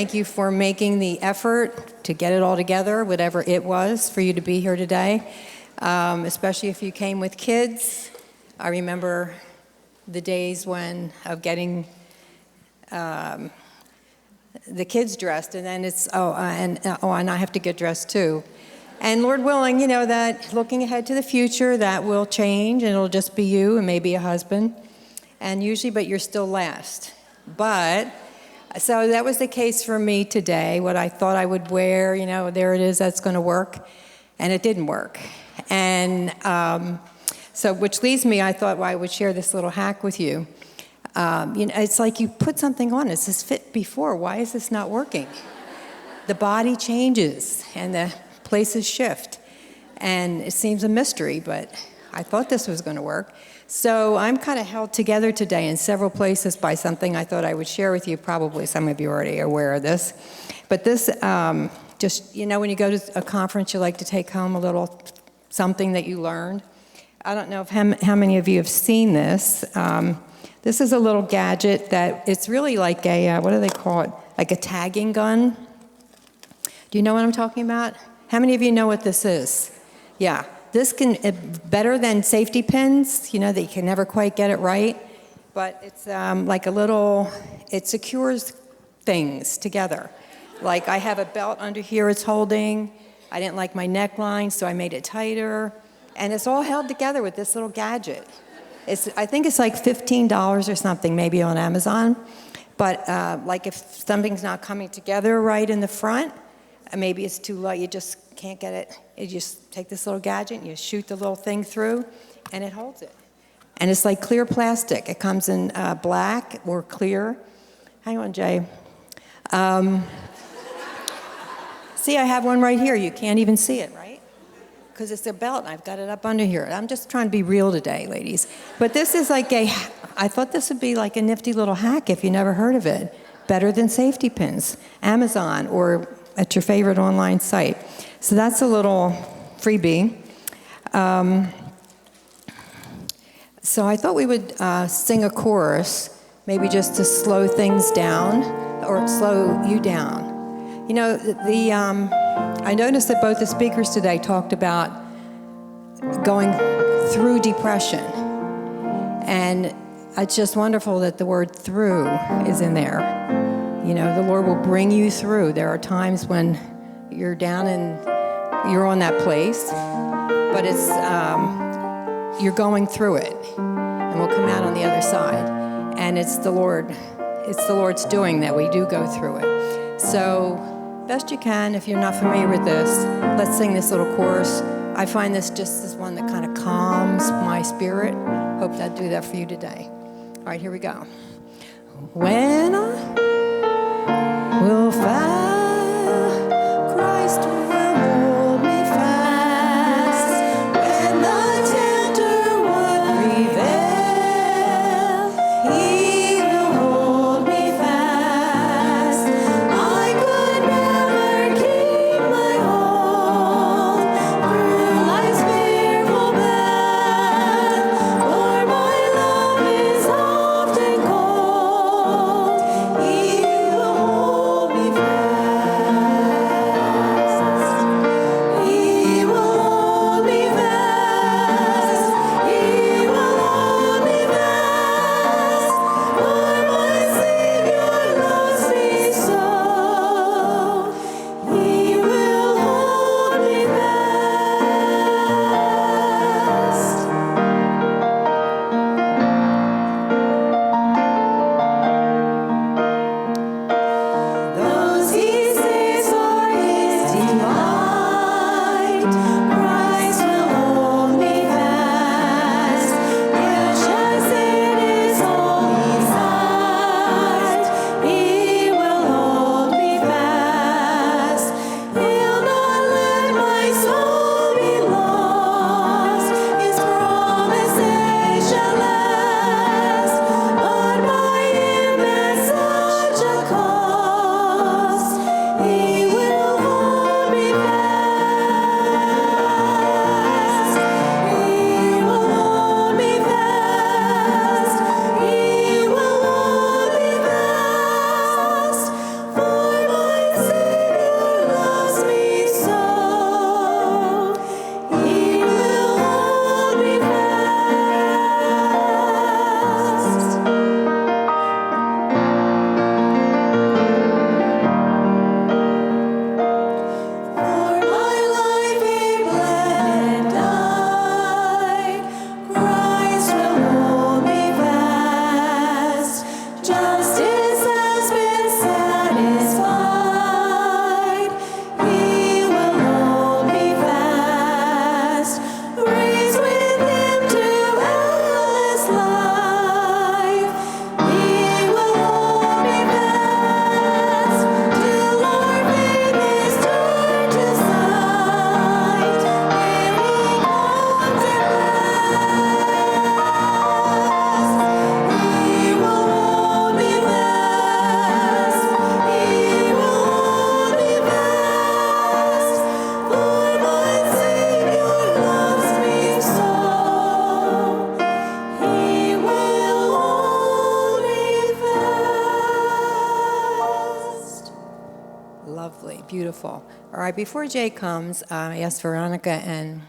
Thank you for making the effort to get it all together, whatever it was, for you to be here today, especially if you came with kids. I remember the days of getting the kids dressed, and then it's, and I have to get dressed too. And Lord willing, that looking ahead to the future, that will change, and it'll just be you and maybe a husband. And usually, but you're still last. So that was the case for me today. What I thought I would wear, there it is, that's going to work. And it didn't work. And so, which leads me, I thought, I would share this little hack with you. It's like you put something on, it's this fit before. Why is this not working? The body changes and the places shift. And it seems a mystery, but I thought this was going to work. So I'm kind of held together today in several places by something I thought I would share with you. Probably some of you are already aware of this. But this, just, when you go to a conference, you like to take home a little something that you learned. I don't know how many of you have seen this. This is a little gadget that it's really like a, what do they call it? Like a tagging gun. Do you know what I'm talking about? How many of you know what this is? Yeah. This can, better than safety pins, that you can never quite get it right, but it's like a little, it secures things together. Like I have a belt under here it's holding. I didn't like my neckline, so I made it tighter. And it's all held together with this little gadget. I think it's like $15 or something, maybe on Amazon. But like if something's not coming together right in the front, maybe it's too light, you just can't get it. You just take this little gadget and you shoot the little thing through and it holds it. And it's like clear plastic. It comes in black or clear. Hang on, Jay. See, I have one right here. You can't even see it, right? Because it's a belt and I've got it up under here. I'm just trying to be real today, ladies. But this is like I thought this would be like a nifty little hack if you never heard of it. Better than safety pins. Amazon or at your favorite online site. So that's a little freebie. So I thought we would sing a chorus, maybe just to slow things down or slow you down. I noticed that both the speakers today talked about going through depression. And it's just wonderful that the word through is in there. The Lord will bring you through. There are times when you're down and you're on that place, but it's you're going through it, and we'll come out on the other side. And it's the Lord's doing that we do go through it. So, best you can, if you're not familiar with this, let's sing this little chorus. I find this just as one that kind of calms my spirit. Hope that do that for you today. All right, here we go. When I will find Christ will hold me fast when the tempter would prevail. He will hold me fast. I could never keep my hold through life's fearful path, for my love is often cold. He Lovely, beautiful. All right, before Jay comes, I asked Veronica and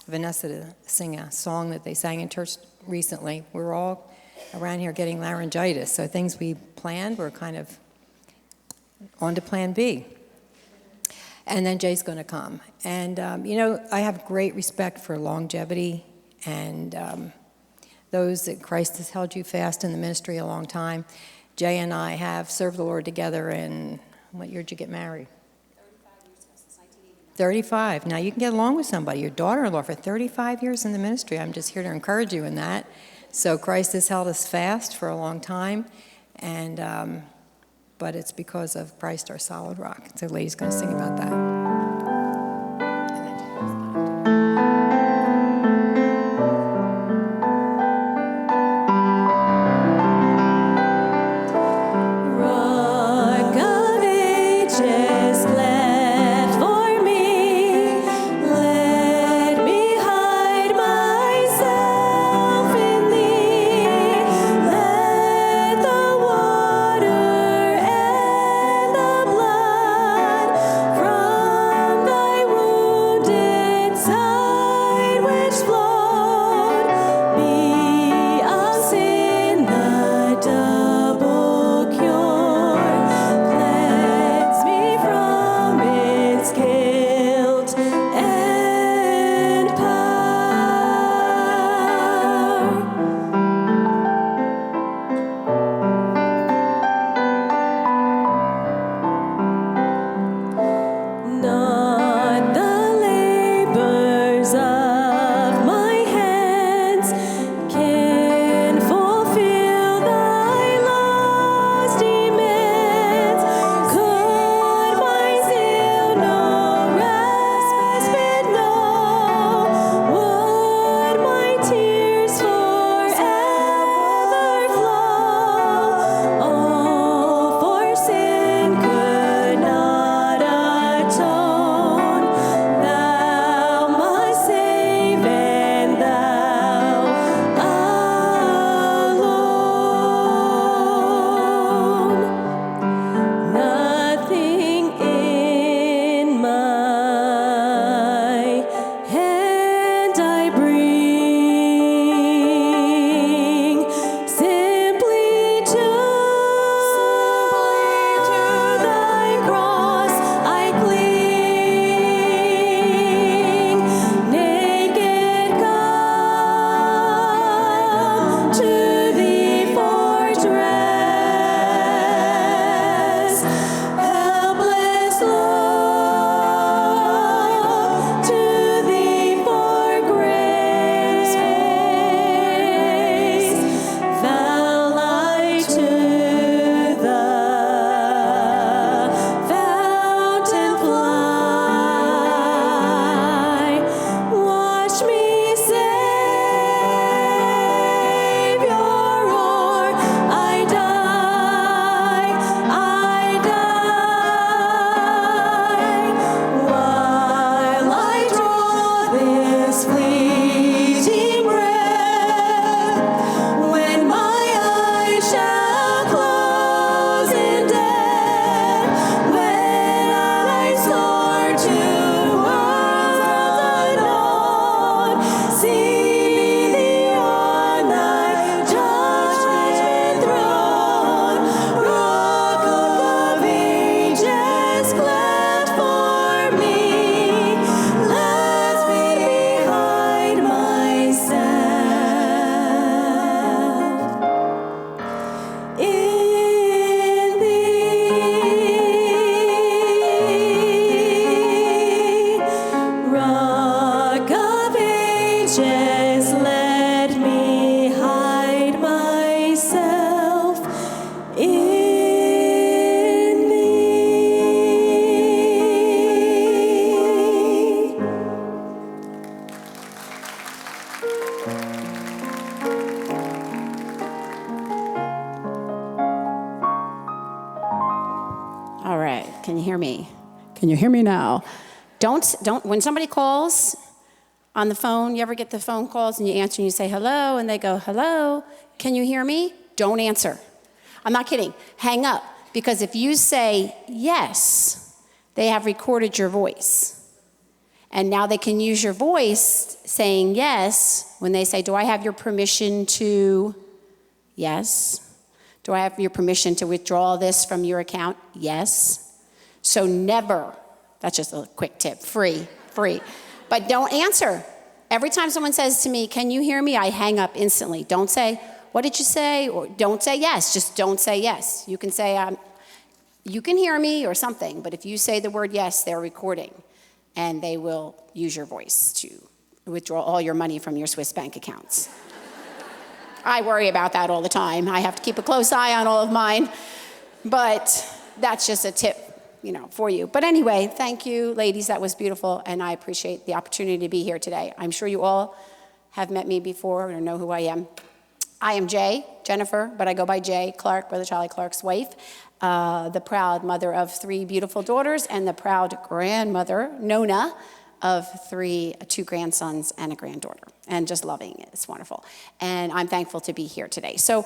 Vanessa to sing a song that they sang in church recently. We were all around here getting laryngitis, so things we planned were kind of on to plan B. And then Jay's going to come. And, I have great respect for longevity and those that Christ has held you fast in the ministry a long time. Jay and I have served the Lord together in, what year did you get married? 35 years ago, since 1989. 35. Now you can get along with somebody, your daughter-in-law, for 35 years in the ministry. I'm just here to encourage you in that. So Christ has held us fast for a long time, and but it's because of Christ, our solid rock. So the lady's going to sing about that. Can you hear me? Can you hear me now? Don't, when somebody calls on the phone, you ever get the phone calls and you answer and you say hello and they go, hello, can you hear me? Don't answer. I'm not kidding. Hang up. Because if you say yes, they have recorded your voice. And now they can use your voice saying yes when they say, do I have your permission to? Yes. Do I have your permission to withdraw this from your account? Yes. So never, that's just a quick tip, free. But don't answer. Every time someone says to me, can you hear me? I hang up instantly. Don't say, what did you say? Or don't say yes, just don't say yes. You can say, you can hear me or something, but if you say the word yes, they're recording. And they will use your voice to withdraw all your money from your Swiss bank accounts. I worry about that all the time. I have to keep a close eye on all of mine. But that's just a tip, for you. But anyway, thank you, ladies. That was beautiful, and I appreciate the opportunity to be here today. I'm sure you all have met me before or know who I am. I am Jennifer, but I go by Jay Clark, Brother Charlie Clark's wife. The proud mother of 3 beautiful daughters, and the proud grandmother, Nona, of 2 grandsons and a granddaughter. And just loving it. It's wonderful. And I'm thankful to be here today. So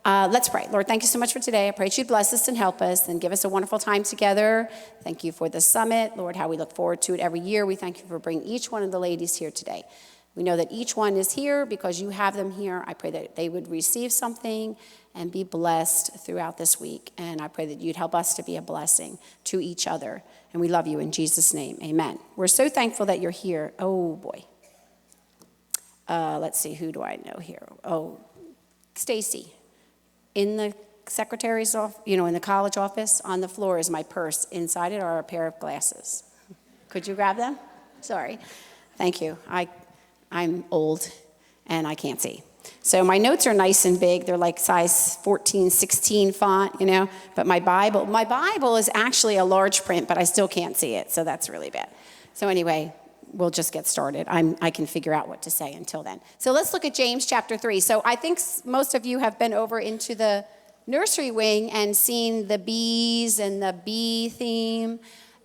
let's pray. Lord, thank you so much for today. I pray that you'd bless us and help us and give us a wonderful time together. Thank you for the summit. Lord, how we look forward to it every year. We thank you for bringing each one of the ladies here today. We know that each one is here because you have them here. I pray that they would receive something and be blessed throughout this week. And I pray that you'd help us to be a blessing to each other. And we love you in Jesus' name. Amen. We're so thankful that you're here. Oh, boy. Let's see, who do I know here? Oh, Stacy. In the secretary's office, in the college office, on the floor is my purse. Inside it are a pair of glasses. Could you grab them? Sorry. Thank you. I'm old and I can't see. So my notes are nice and big. They're like size 14, 16 font, But my Bible is actually a large print, but I still can't see it. So that's really bad. So anyway, we'll just get started. I can figure out what to say until then. So let's look at James chapter 3. So I think most of you have been over into the nursery wing and seen the bees and the bee theme.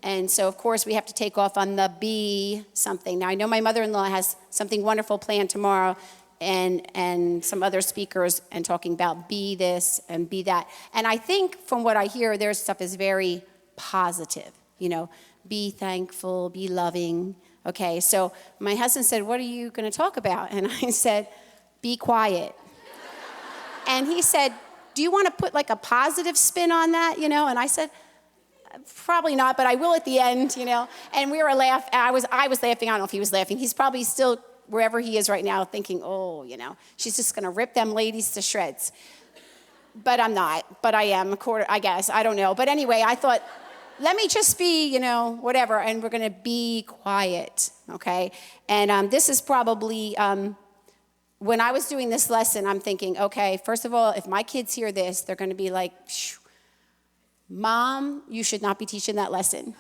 And so, of course, we have to take off on the bee something. Now, I know my mother-in-law has something wonderful planned tomorrow and some other speakers and talking about be this and be that. And I think from what I hear, their stuff is very positive. Be thankful, be loving. Okay, so my husband said, what are you going to talk about? And I said, be quiet. And he said, do you want to put like a positive spin on that? And I said, probably not, but I will at the end, And we were laughing. I was laughing. I don't know if he was laughing. He's probably still wherever he is right now thinking, oh, she's just going to rip them ladies to shreds. But I'm not. But I am, I guess. I don't know. But anyway, I thought, let me just be, whatever, and we're going to be quiet, okay? And this is probably, when I was doing this lesson, I'm thinking, okay, first of all, if my kids hear this, they're going to be like, Mom, you should not be teaching that lesson.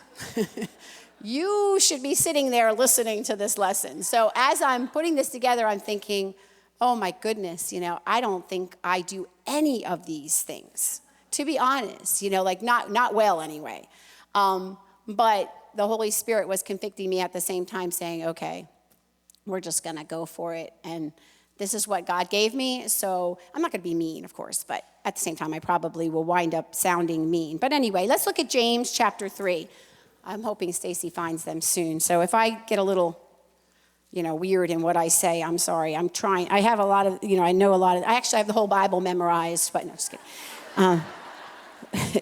You should be sitting there listening to this lesson. So as I'm putting this together, I'm thinking, oh my goodness, I don't think I do any of these things, to be honest, not well anyway. But the Holy Spirit was convicting me at the same time saying, okay, we're just going to go for it. And this is what God gave me. So I'm not going to be mean, of course, but at the same time, I probably will wind up sounding mean. But anyway, let's look at James chapter 3. I'm hoping Stacy finds them soon. So if I get a little, weird in what I say, I'm sorry. I'm trying. I have a lot of, I know a lot of, I actually have the whole Bible memorized, but no, just kidding.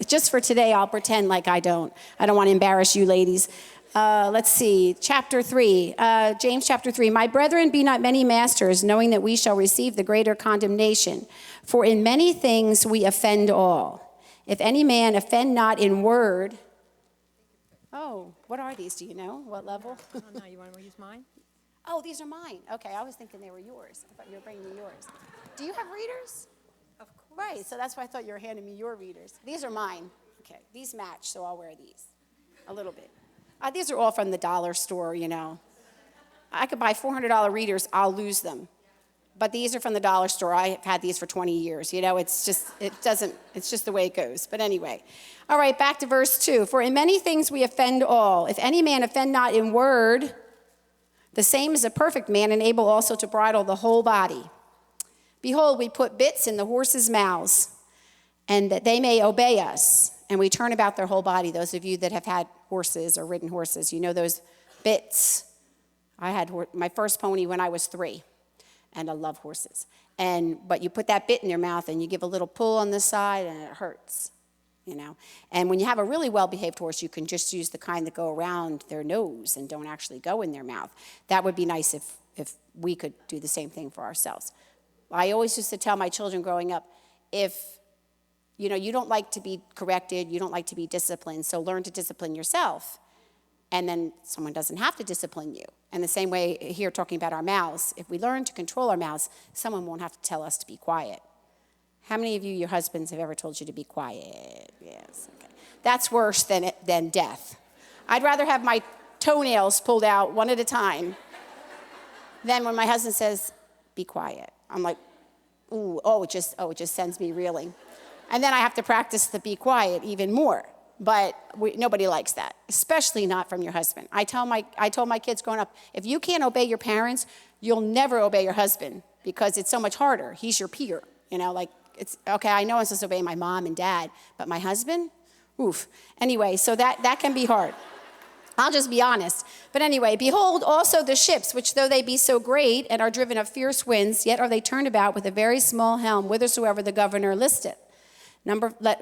Just for today, I'll pretend like I don't. I don't want to embarrass you ladies. Let's see, chapter 3, James chapter 3. My brethren, be not many masters, knowing that we shall receive the greater condemnation. For in many things we offend all. If any man offend not in word. Oh, what are these? Do you know? What level? I don't know. You want to use mine? Oh, these are mine. Okay, I was thinking they were yours. I thought you were bringing me yours. Do you have readers? Of course. Right, so that's why I thought you were handing me your readers. These are mine. Okay, these match, so I'll wear these a little bit. These are all from the dollar store, I could buy $400 readers, I'll lose them. But these are from the dollar store. I've had these for 20 years. It's just the way it goes. But anyway. All right, back to verse 2. For in many things we offend all. If any man offend not in word, the same is a perfect man, and able also to bridle the whole body. Behold, we put bits in the horses' mouths, and that they may obey us, and we turn about their whole body. Those of you that have had horses or ridden horses, you know those bits. I had my first pony when I was 3, and I love horses. But you put that bit in your mouth and you give a little pull on the side and it hurts, you know. And when you have a really well-behaved horse, you can just use the kind that go around their nose and don't actually go in their mouth. That would be nice if we could do the same thing for ourselves. I always used to tell my children growing up, if you don't like to be corrected, you don't like to be disciplined, so learn to discipline yourself. And then someone doesn't have to discipline you. And the same way here talking about our mouths, if we learn to control our mouths, someone won't have to tell us to be quiet. How many of you, your husbands, have ever told you to be quiet? Yes, okay. That's worse than death. I'd rather have my toenails pulled out one at a time than when my husband says, be quiet. I'm like, ooh, it just sends me reeling. And then I have to practice the be quiet even more. But nobody likes that, especially not from your husband. I told my kids growing up, if you can't obey your parents, you'll never obey your husband because it's so much harder. He's your peer, it's, okay, I know I'm supposed to obey my mom and dad, but my husband, oof. Anyway, so that can be hard. I'll just be honest. But anyway, behold also the ships, which though they be so great and are driven of fierce winds, yet are they turned about with a very small helm, whithersoever the governor listeth.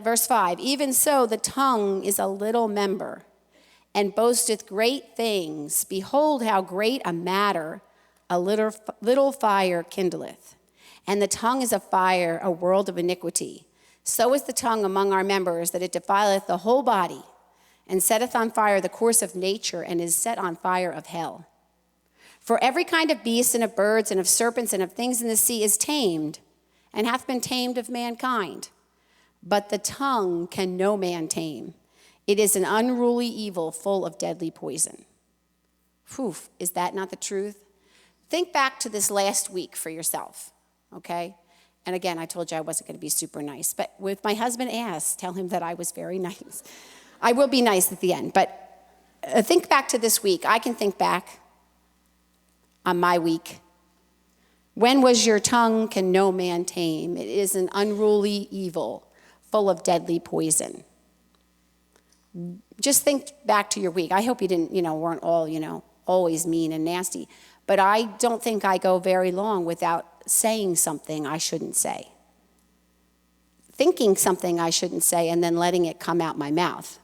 Verse 5, even so the tongue is a little member, and boasteth great things. Behold how great a matter a little fire kindleth. And the tongue is a fire, a world of iniquity. So is the tongue among our members, that it defileth the whole body, and setteth on fire the course of nature, and is set on fire of hell. For every kind of beast, and of birds, and of serpents, and of things in the sea is tamed, and hath been tamed of mankind. But the tongue can no man tame. It is an unruly evil full of deadly poison. Whew, is that not the truth? Think back to this last week for yourself, okay? And again, I told you I wasn't going to be super nice. But if my husband asks, tell him that I was very nice. I will be nice at the end. But think back to this week. I can think back on my week. When was your tongue can no man tame? It is an unruly evil full of deadly poison. Just think back to your week. I hope you didn't, weren't all, always mean and nasty. But I don't think I go very long without saying something I shouldn't say. Thinking something I shouldn't say and then letting it come out my mouth.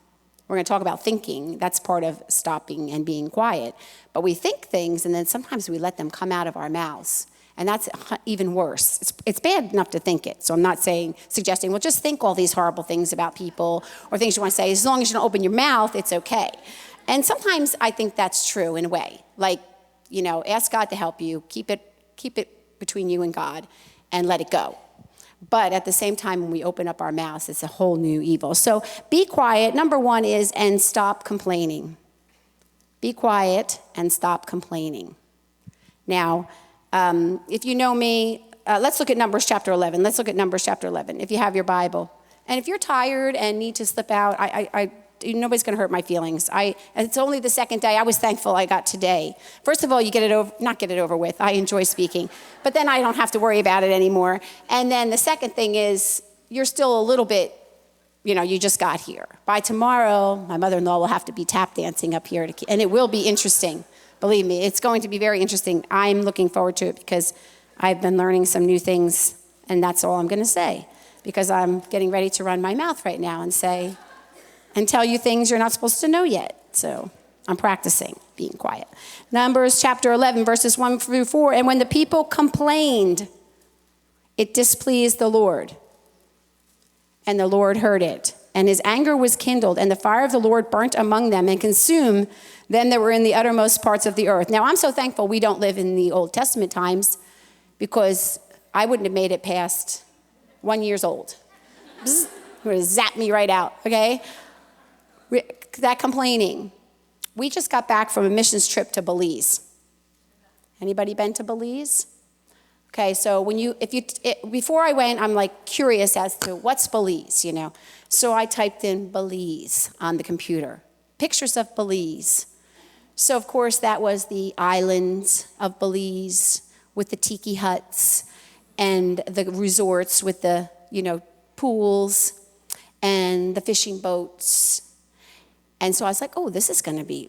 We're going to talk about thinking. That's part of stopping and being quiet. But we think things and then sometimes we let them come out of our mouths. And that's even worse. It's bad enough to think it. So I'm not suggesting, well, just think all these horrible things about people or things you want to say. As long as you don't open your mouth, it's okay. And sometimes I think that's true in a way. Like, ask God to help you. Keep it between you and God and let it go. But at the same time, when we open up our mouths, it's a whole new evil. So be quiet. Number 1 is, and stop complaining. Be quiet and stop complaining. Now, if you know me, let's look at Numbers chapter 11. Let's look at Numbers chapter 11, if you have your Bible. And if you're tired and need to slip out, nobody's going to hurt my feelings. It's only the second day. I was thankful I got today. First of all, you not get it over with. I enjoy speaking. But then I don't have to worry about it anymore. And then the second thing is, you're still a little bit, you just got here. By tomorrow, my mother-in-law will have to be tap dancing up here, and it will be interesting. Believe me, it's going to be very interesting. I'm looking forward to it because I've been learning some new things, and that's all I'm going to say, because I'm getting ready to run my mouth right now and say, and tell you things you're not supposed to know yet. So I'm practicing being quiet. Numbers chapter 11, verses 1 through 4. And when the people complained, it displeased the Lord, and the Lord heard it. And his anger was kindled, and the fire of the Lord burnt among them and consumed them that were in the uttermost parts of the earth. Now, I'm so thankful we don't live in the Old Testament times, because I wouldn't have made it past 1 year old. Bzz, would have zapped me right out, okay? That complaining. We just got back from a missions trip to Belize. Anybody been to Belize? Okay, so before I went, I'm like curious as to what's Belize, So I typed in Belize on the computer. Pictures of Belize. So of course that was the islands of Belize with the tiki huts and the resorts with the, pools. and the fishing boats. And so I was like, oh, this is going to be,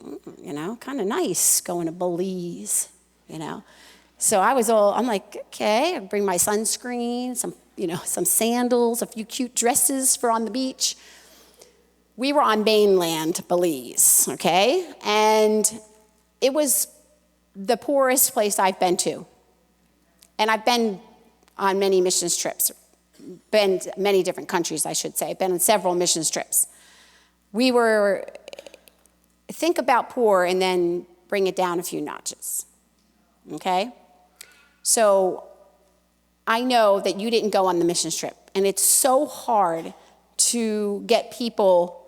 kind of nice going to Belize, So I'm like, okay, I bring my sunscreen, some sandals, a few cute dresses for on the beach. We were on mainland Belize, okay? And it was the poorest place I've been to. And I've been on many missions trips, been to many different countries, I should say. I've been on several missions trips. Think about poor and then bring it down a few notches, okay? So I know that you didn't go on the missions trip, and it's so hard to get people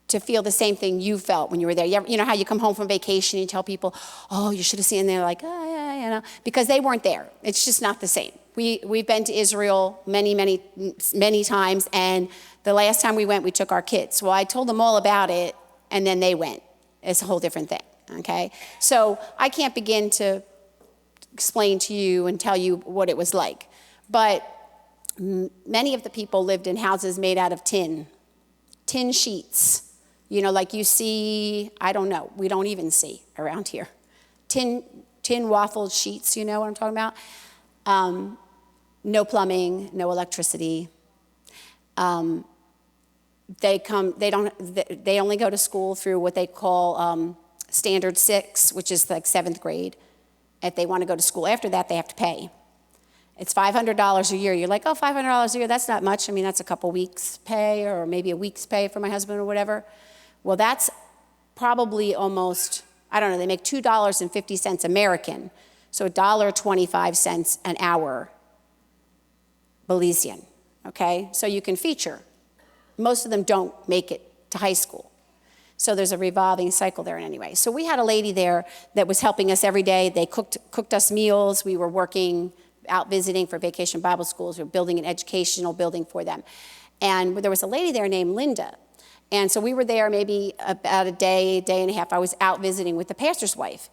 to feel the same thing you felt when you were there. You know how you come home from vacation and you tell people, oh, you should have seen, and they're like, oh, yeah, because they weren't there. It's just not the same. We've been to Israel many, many, many times, and the last time we went, we took our kids. Well, I told them all about it, and then they went. It's a whole different thing, okay? So I can't begin to explain to you and tell you what it was like. But many of the people lived in houses made out of tin sheets. Like you see, I don't know, we don't even see around here. Tin waffled sheets, you know what I'm talking about? No plumbing, no electricity. They only go to school through what they call Standard 6, which is like 7th grade. If they want to go to school after that, they have to pay. It's $500 a year. You're like, oh, $500 a year, that's not much. I mean, that's a couple weeks' pay or maybe a week's pay for my husband or whatever. Well, that's probably almost, I don't know, they make $2.50 American, so $1.25 an hour Belizean, okay? So you can feature. Most of them don't make it to high school. So there's a revolving cycle there anyway. So we had a lady there that was helping us every day. They cooked us meals. We were working out visiting for Vacation Bible Schools. We were building an educational building for them. And there was a lady there named Linda. And so we were there maybe about a day and a half. I was out visiting with the pastor's wife.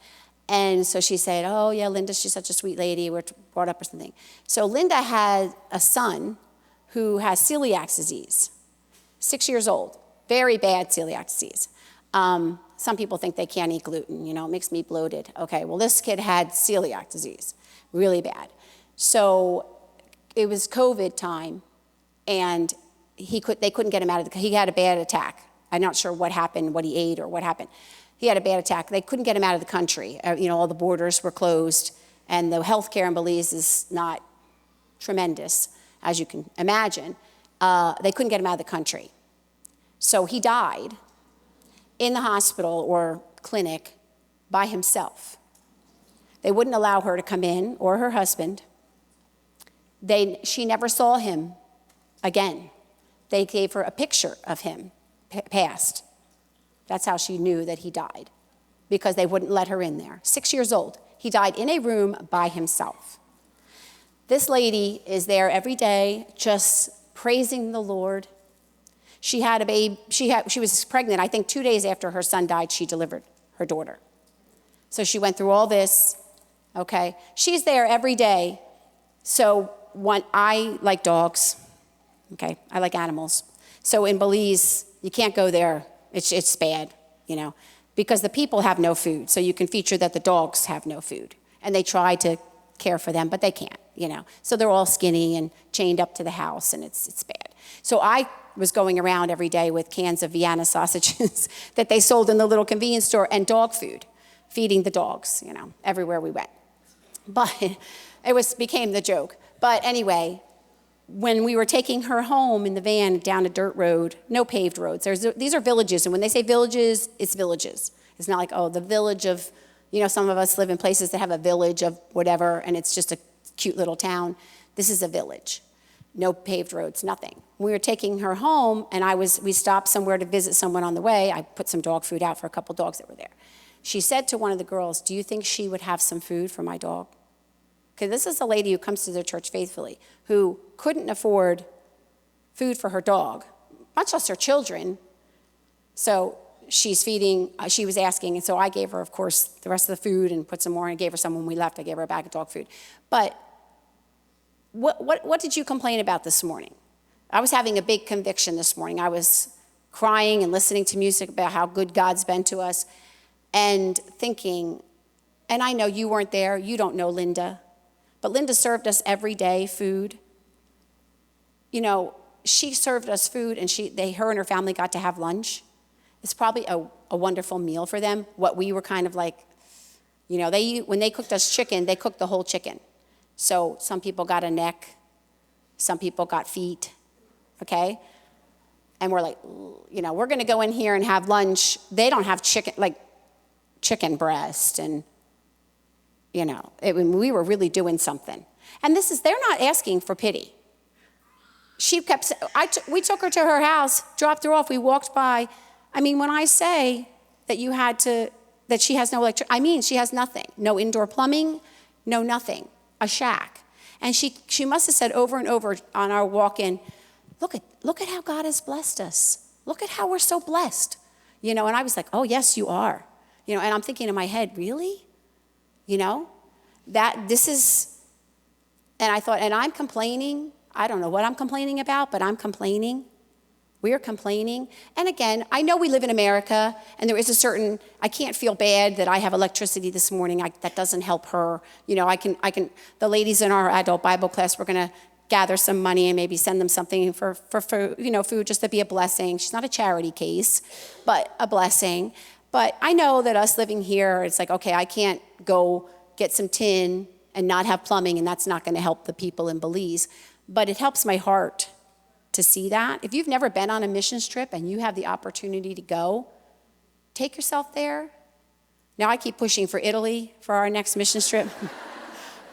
And so she said, oh, yeah, Linda, she's such a sweet lady. We're brought up or something. So Linda had a son who has celiac disease, 6 years old, very bad celiac disease. Some people think they can't eat gluten, it makes me bloated. Okay, well, this kid had celiac disease, really bad. So it was COVID time, and they couldn't get him out of he had a bad attack. I'm not sure what happened, what he ate or what happened. He had a bad attack. They couldn't get him out of the country. All the borders were closed, and the health care in Belize is not tremendous, as you can imagine. They couldn't get him out of the country. So he died in the hospital or clinic by himself. They wouldn't allow her to come in, or her husband. She never saw him again. They gave her a picture of him, passed. That's how she knew that he died, because they wouldn't let her in there. 6 years old. He died in a room by himself. This lady is there every day just praising the Lord. She had a baby. She was pregnant. I think 2 days after her son died, she delivered her daughter. So she went through all this, okay? She's there every day. So I like dogs, okay? I like animals. So in Belize, you can't go there. It's bad, because the people have no food. So you can feature that the dogs have no food. And they try to care for them, but they can't, So they're all skinny and chained up to the house, and it's bad. So I was going around every day with cans of Vienna sausages that they sold in the little convenience store, and dog food, feeding the dogs, everywhere we went. But it became the joke. But anyway, when we were taking her home in the van down a dirt road, no paved roads. These are villages, and when they say villages, it's villages. It's not like, oh, the village of, some of us live in places that have a village of whatever, and it's just a cute little town. This is a village. No paved roads, nothing. We were taking her home, and we stopped somewhere to visit someone on the way. I put some dog food out for a couple dogs that were there. She said to one of the girls, do you think she would have some food for my dog? Because this is a lady who comes to the church faithfully, who couldn't afford food for her dog, much less her children. So she's feeding, she was asking, and so I gave her, of course, the rest of the food and put some more, and gave her some when we left. I gave her a bag of dog food. But what did you complain about this morning? I was having a big conviction this morning. I was crying and listening to music about how good God's been to us and thinking, and I know you weren't there, you don't know Linda, but Linda served us every day food. You know, she served us food, and her and her family got to have lunch. It's probably a wonderful meal for them. What we were kind of like, you know, when they cooked us chicken, they cooked the whole chicken. So some people got a neck, some people got feet, okay? And we're like, you know, we're going to go in here and have lunch. They don't have chicken breast, and you know, we were really doing something. And they're not asking for pity. We took her to her house, dropped her off, we walked by. I mean, when I say that that she has no electricity, I mean she has nothing. No indoor plumbing, no nothing, a shack. And she must have said over and over on our walk-in, look at how God has blessed us. Look at how we're so blessed. You know, and I was like, oh, yes, you are. You know, and I'm thinking in my head, really? You know, and I thought, and I'm complaining. I don't know what I'm complaining about, but I'm complaining. We're complaining. And again, I know we live in America, and there is I can't feel bad that I have electricity this morning. That doesn't help her. You know, the ladies in our adult Bible class, we're going to gather some money and maybe send them something for you know, food, just to be a blessing. She's not a charity case, but a blessing. But I know that us living here, it's like, okay, I can't go get some tin and not have plumbing, and that's not going to help the people in Belize. But it helps my heart to see that. If you've never been on a missions trip and you have the opportunity to go, take yourself there. Now I keep pushing for Italy for our next missions trip,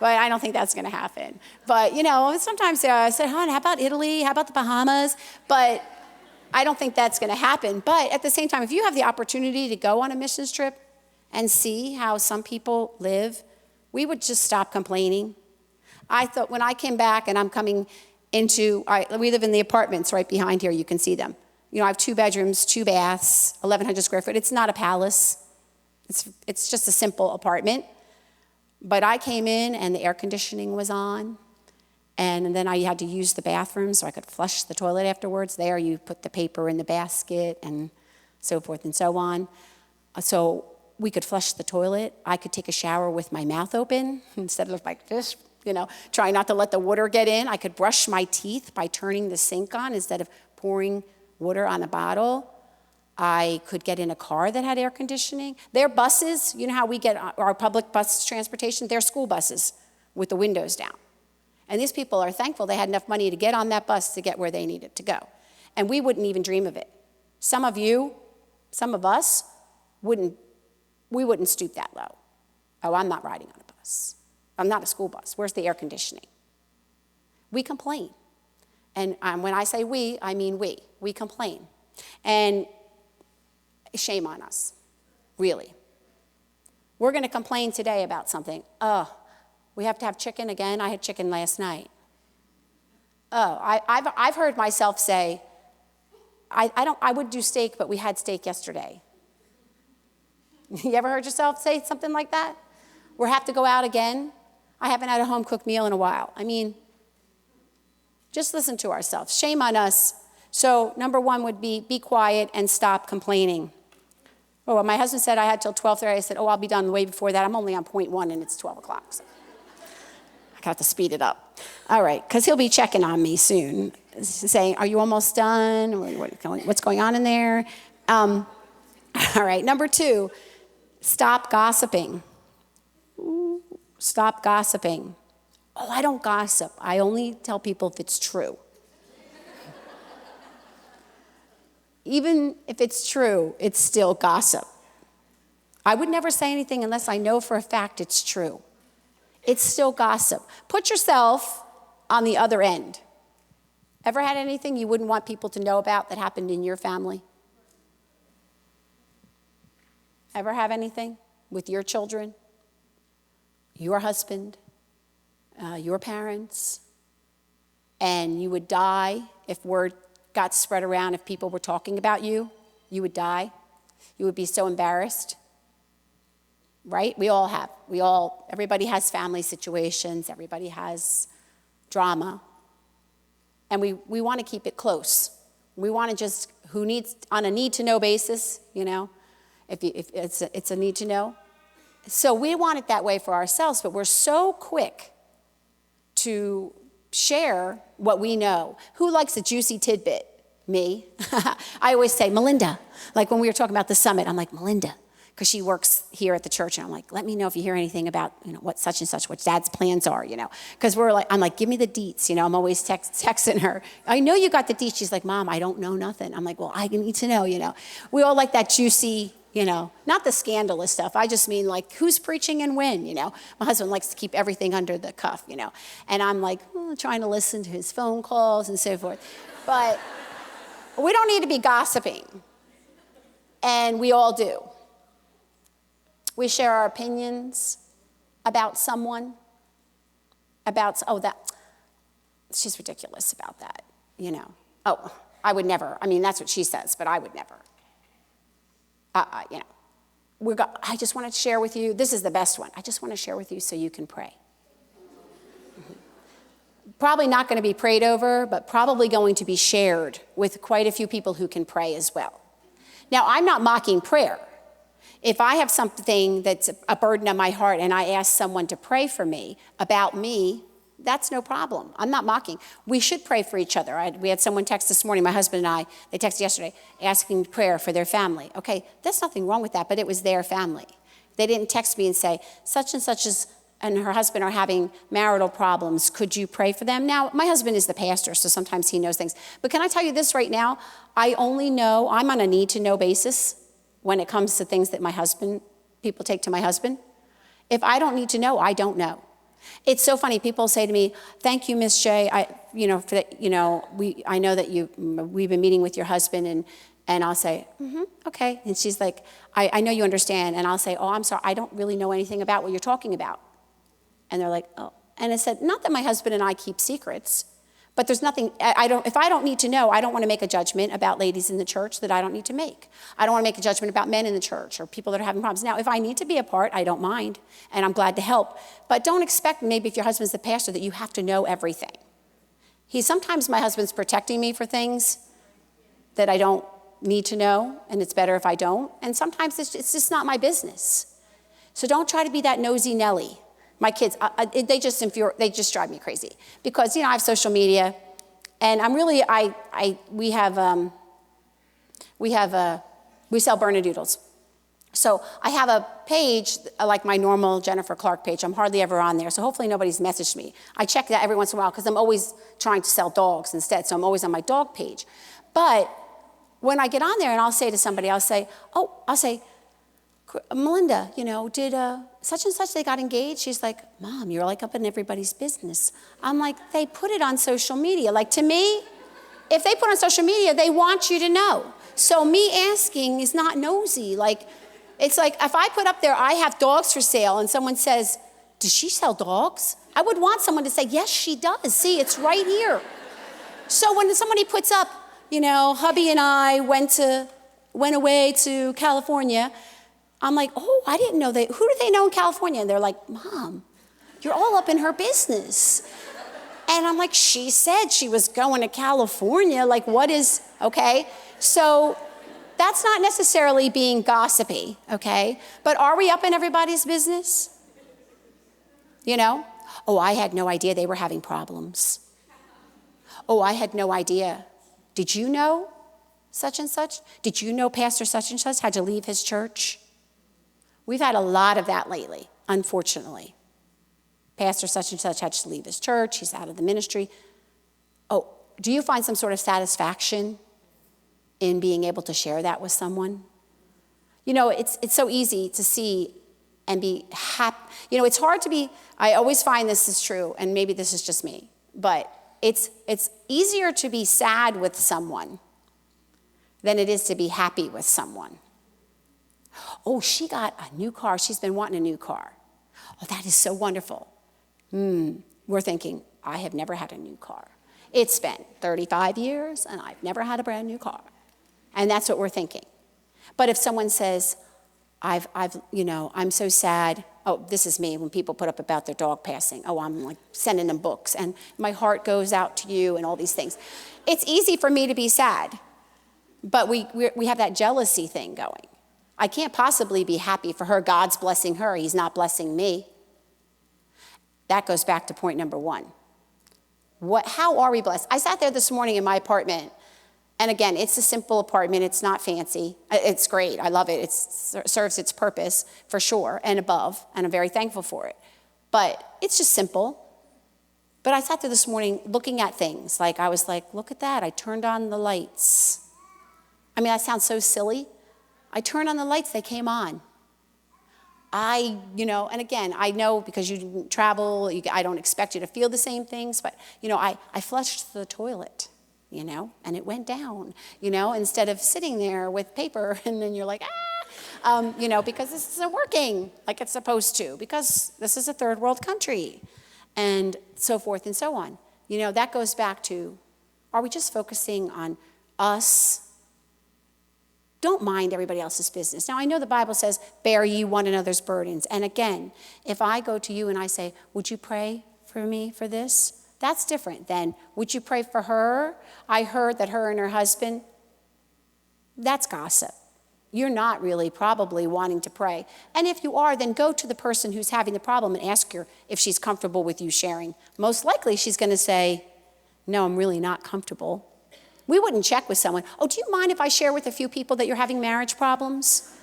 but I don't think that's going to happen. But, you know, sometimes I said, hon, how about Italy? How about the Bahamas? But I don't think that's going to happen. But at the same time, if you have the opportunity to go on a missions trip and see how some people live, we would just stop complaining. I thought when I came back, and I'm coming we live in the apartments right behind here, you can see them. You know, I have 2 bedrooms, 2 baths, 1,100 square foot. It's not a palace. It's just a simple apartment. But I came in and the air conditioning was on, and then I had to use the bathroom so I could flush the toilet afterwards. There you put the paper in the basket and so forth and so on. So we could flush the toilet. I could take a shower with my mouth open instead of like this, you know, trying not to let the water get in. I could brush my teeth by turning the sink on instead of pouring water on a bottle. I could get in a car that had air conditioning. Their buses, you know how we get our public bus transportation? They're school buses with the windows down. And these people are thankful they had enough money to get on that bus to get where they needed to go. And we wouldn't even dream of it. Some of us, wouldn't stoop that low. Oh, I'm not riding on a bus. I'm not a school bus. Where's the air conditioning? We complain. And when I say we, I mean we. We complain. And shame on us, really. We're going to complain today about something. Oh, we have to have chicken again? I had chicken last night. Oh, I've heard myself say, I would do steak, but we had steak yesterday. You ever heard yourself say something like that? We have to go out again? I haven't had a home-cooked meal in a while. I mean, just listen to ourselves. Shame on us. So number 1 would be quiet and stop complaining. Oh, well, my husband said I had till 12:30. I said, I'll be done way before that. I'm only on point 1 and it's 12 o'clock. So I got to speed it up. All right, because he'll be checking on me soon, saying, are you almost done? What's going on in there? All right, number 2, stop gossiping. Ooh, stop gossiping. Oh, I don't gossip. I only tell people if it's true. Even if it's true, it's still gossip. I would never say anything unless I know for a fact it's true. It's still gossip. Put yourself on the other end. Ever had anything you wouldn't want people to know about that happened in your family? Ever have anything with your children, your husband, your parents, and you would die if word got spread around, if people were talking about you, you would die. You would be so embarrassed, right? Everybody has family situations, everybody has drama. and we want to keep it close. We want to just, who needs, on a need-to-know basis, if it's a need-to-know. So we want it that way for ourselves, but we're so quick to share what we know. Who likes a juicy tidbit? Me. I always say, Melinda, like when we were talking about the summit, I'm like, Melinda, because she works here at the church, and I'm like, let me know if you hear anything about, what such and such, what Dad's plans are, because I'm like, give me the deets, I'm always texting her. I know you got the deets. She's like, Mom, I don't know nothing. I'm like, well, I need to know, We all like that juicy, not the scandalous stuff. I just mean like who's preaching and when, My husband likes to keep everything under the cuff, And I'm like, trying to listen to his phone calls and so forth. But we don't need to be gossiping. And we all do. We share our opinions about someone, she's ridiculous about that, Oh, I would never. I mean, that's what she says, but I would never. I just want to share with you, this is the best one. I just want to share with you so you can pray. Probably not going to be prayed over, but probably going to be shared with quite a few people who can pray as well. Now, I'm not mocking prayer. If I have something that's a burden on my heart and I ask someone to pray for me, about me, that's no problem. I'm not mocking. We should pray for each other. We had someone text this morning, my husband and I, they texted yesterday, asking prayer for their family. Okay, there's nothing wrong with that, but it was their family. They didn't text me and say, such and such and her husband are having marital problems. Could you pray for them? Now, my husband is the pastor, so sometimes he knows things. But can I tell you this right now? I only know, I'm on a need-to-know basis when it comes to things that people take to my husband. If I don't need to know, I don't know. It's so funny. People say to me, "Thank you, Miss J. I know that we've been meeting with your husband," and I'll say, "Okay." And she's like, "I know you understand." And I'll say, "Oh, I'm sorry. I don't really know anything about what you're talking about." And they're like, "Oh." And I said, not that my husband and I keep secrets, but there's nothing. If I don't need to know, I don't want to make a judgment about ladies in the church that I don't need to make. I don't want to make a judgment about men in the church or people that are having problems. Now, if I need to be a part, I don't mind, and I'm glad to help. But don't expect, maybe if your husband's the pastor, that you have to know everything. Sometimes my husband's protecting me for things that I don't need to know, and it's better if I don't. And sometimes it's just not my business. So don't try to be that nosy Nelly. My kids, they just drive me crazy because, I have social media, and we sell Bernedoodles. So I have a page, like my normal Jennifer Clark page. I'm hardly ever on there, so hopefully nobody's messaged me. I check that every once in a while because I'm always trying to sell dogs instead, so I'm always on my dog page. But when I get on there and I'll say to somebody, Melinda, did such and such, they got engaged? She's like, Mom, you're like up in everybody's business. I'm like, they put it on social media. Like, to me, if they put it on social media, they want you to know. So me asking is not nosy. Like, it's like if I put up there, I have dogs for sale, and someone says, does she sell dogs? I would want someone to say, yes, she does. See, it's right here. So when somebody puts up, hubby and I went away to California, I'm like, oh, I didn't know who do they know in California? And they're like, Mom, you're all up in her business. And I'm like, she said she was going to California. Like, okay? So that's not necessarily being gossipy, okay? But are we up in everybody's business? Oh, I had no idea they were having problems. Oh, I had no idea. Did you know such and such? Did you know Pastor such and such had to leave his church? We've had a lot of that lately, unfortunately. Pastor such and such had to leave his church. He's out of the ministry. Oh, do you find some sort of satisfaction in being able to share that with someone? It's so easy to see and be happy. It's hard to be, I always find this is true, and maybe this is just me, but it's easier to be sad with someone than it is to be happy with someone. Oh, she got a new car. She's been wanting a new car. Oh, that is so wonderful. We're thinking, I have never had a new car. It's been 35 years, and I've never had a brand new car. And that's what we're thinking. But if someone says, I'm so sad oh, this is me when people put up about their dog passing. Oh, I'm like sending them books and my heart goes out to you and all these things. It's easy for me to be sad, but we have that jealousy thing going. I can't possibly be happy for her. God's blessing her. He's not blessing me. That goes back to point number one. How are we blessed? I sat there this morning in my apartment, and again, it's a simple apartment. It's not fancy. It's great. I love it. It serves its purpose for sure and above, and I'm very thankful for it. But it's just simple. But I sat there this morning looking at things. Like I was like, look at that. I turned on the lights. I mean, that sounds so silly. I turned on the lights. They came on. And again, I know because you travel, I don't expect you to feel the same things, but, I flushed the toilet, and it went down, instead of sitting there with paper and then you're like, because this isn't working like it's supposed to, because this is a third world country, and so forth and so on. That goes back to, are we just focusing on us? Don't mind everybody else's business. Now, I know the Bible says, bear ye one another's burdens. And again, if I go to you and I say, would you pray for me for this? That's different than, would you pray for her? I heard that her and her husband. That's gossip. You're not really probably wanting to pray. And if you are, then go to the person who's having the problem and ask her if she's comfortable with you sharing. Most likely she's going to say, no, I'm really not comfortable. We wouldn't check with someone. Oh, do you mind if I share with a few people that you're having marriage problems?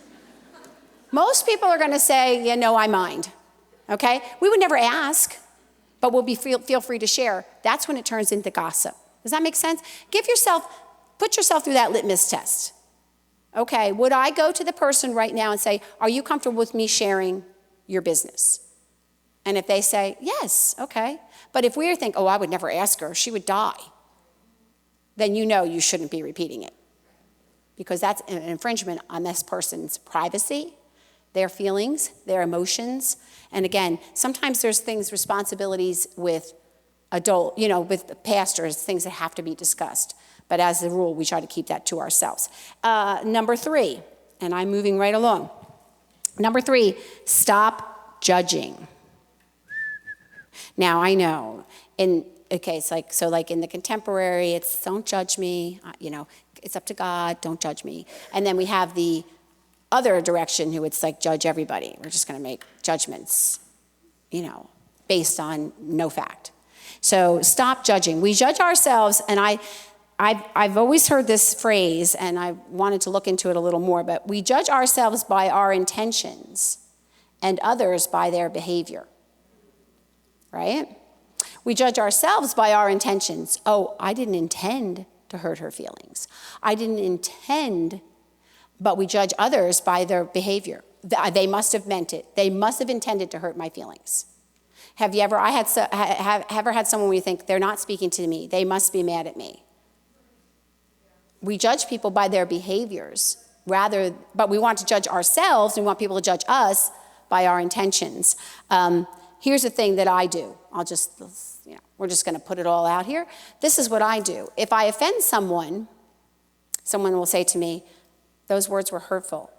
Most people are going to say, yeah, no, I mind. Okay? We would never ask, but we'll feel free to share. That's when it turns into gossip. Does that make sense? Put yourself through that litmus test. Okay, would I go to the person right now and say, are you comfortable with me sharing your business? And if they say, yes, okay. But if we think, oh, I would never ask her, she would die, then you shouldn't be repeating it, because that's an infringement on this person's privacy, their feelings, their emotions. And again, sometimes there's responsibilities with with pastors, things that have to be discussed. But as a rule, we try to keep that to ourselves. Number 3, and I'm moving right along. Number 3, stop judging. Now, I know, it's like in the contemporary, it's don't judge me, it's up to God, don't judge me. And then we have the other direction who it's like judge everybody. We're just going to make judgments, based on no fact. So stop judging. We judge ourselves, and I've always heard this phrase, and I wanted to look into it a little more, but we judge ourselves by our intentions and others by their behavior, right? We judge ourselves by our intentions. Oh, I didn't intend to hurt her feelings. I didn't intend, but we judge others by their behavior. They must have meant it. They must have intended to hurt my feelings. Have you ever, ever had someone where you think, they're not speaking to me, they must be mad at me? We judge people by their behaviors but we want to judge ourselves, and we want people to judge us by our intentions. Here's the thing that I do. We're just going to put it all out here. This is what I do. If I offend someone will say to me, those words were hurtful.